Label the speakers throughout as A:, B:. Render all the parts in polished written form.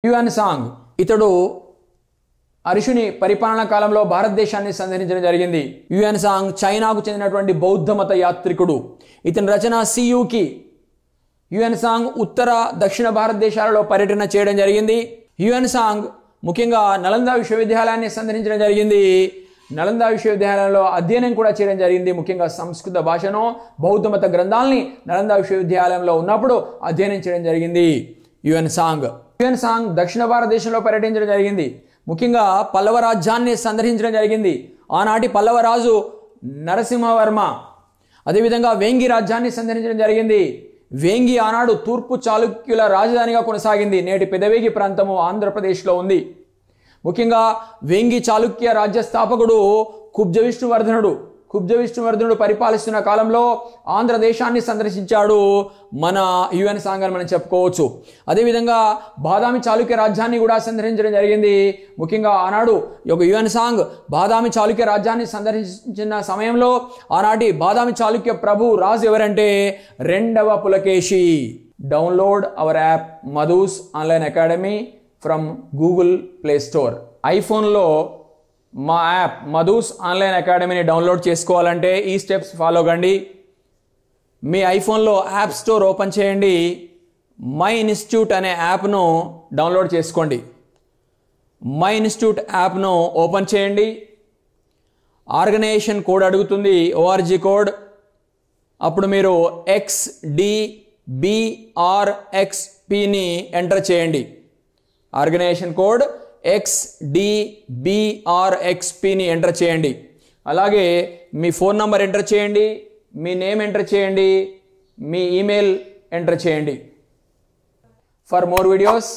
A: Hiuen song ఇతడు అరిషుని పరిపాలనా కాలంలో భారతదేశాన్ని సందర్శించడం జరిగింది. హ్యూయన్ సాంగ్ చైనాకు చెందినటువంటి బౌద్ధ మత యాత్రికుడు. ఇతని రచన సియూకి. హ్యూయన్ సాంగ్ ఉత్తర దక్షిణ భారతదేశాలలో పర్యటన చేయడం జరిగింది. హ్యూయన్ సాంగ్ ముఖ్యంగా నలంద విశ్వవిద్యాలయాన్ని సందర్శించడం జరిగింది. నలంద విశ్వవిద్యాలయంలో అధ్యయనం కూడా చేయడం జరిగింది. ముఖ్యంగా సంస్కృత భాషను, బౌద్ధ మత గ్రంథాలని నలంద విశ్వవిద్యాలయంలో ఉన్నప్పుడు అధ్యయనం చేయడం జరిగింది. హ్యూయన్ సాంగ్ దక్షిణ భారతదేశంలో పర్యటించడం జరిగింది. ముఖ్యంగా పల్లవ రాజ్యాన్ని సందర్శించడం జరిగింది. ఆనాటి పల్లవ రాజు నరసింహవర్మ. అదేవిధంగా వేంగి రాజ్యాన్ని సందర్శించడం జరిగింది. వేంగి ఆనాడు తూర్పు చాళుక్యుల రాజధానిగా కొనసాగింది. నేటి పెదవేగి ప్రాంతము ఆంధ్రప్రదేశ్లో ఉంది. ముఖ్యంగా వేంగి చాళుక్య రాజ్య స్థాపకుడు కుబ్జ విష్ణువర్ధనుడు పరిపాలిస్తున్న కాలంలో ఆంధ్రదేశాన్ని సందర్శించాడు మన హ్యూయన్ సాంగ్ అని మనం చెప్పుకోవచ్చు. అదేవిధంగా బాదామి చాళుక్య రాజ్యాన్ని కూడా సందర్శించడం జరిగింది. ముఖ్యంగా ఆనాడు హ్యూయన్ సాంగ్ బాదామి చాళుక్య రాజ్యాన్ని సందర్శించిన సమయంలో ఆనాటి బాదామి చాళుక్య ప్రభు రాజు ఎవరంటే రెండవ Pulakeshi. Download our app Madhu's online academy from Google Play Store. ఐఫోన్లో మా యాప్ మధుస్ ఆన్లైన్ అకాడమీని డౌన్లోడ్ చేసుకోవాలంటే ఈ స్టెప్స్ ఫాలో కండి. మీ ఐఫోన్లో యాప్ స్టోర్ ఓపెన్ చేయండి. మై ఇన్స్టిట్యూట్ అనే యాప్ను డౌన్లోడ్ చేసుకోండి. మై ఇన్స్టిట్యూట్ యాప్ను ఓపెన్ చేయండి. ఆర్గనైజేషన్ కోడ్ అడుగుతుంది, ORG కోడ్. అప్పుడు మీరు XDBRXPని ఎంటర్ చేయండి. ఆర్గనైజేషన్ కోడ్ XDBRXPని ఎంటర్ చేయండి. అలాగే మీ ఫోన్ నంబర్ ఎంటర్ చేయండి, మీ నేమ్ ఎంటర్ చేయండి, మీ ఈమెయిల్ ఎంటర్ చేయండి. For more videos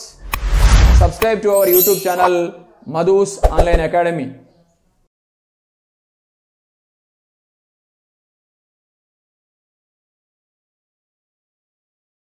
A: subscribe to our YouTube channel Madhu's online academy.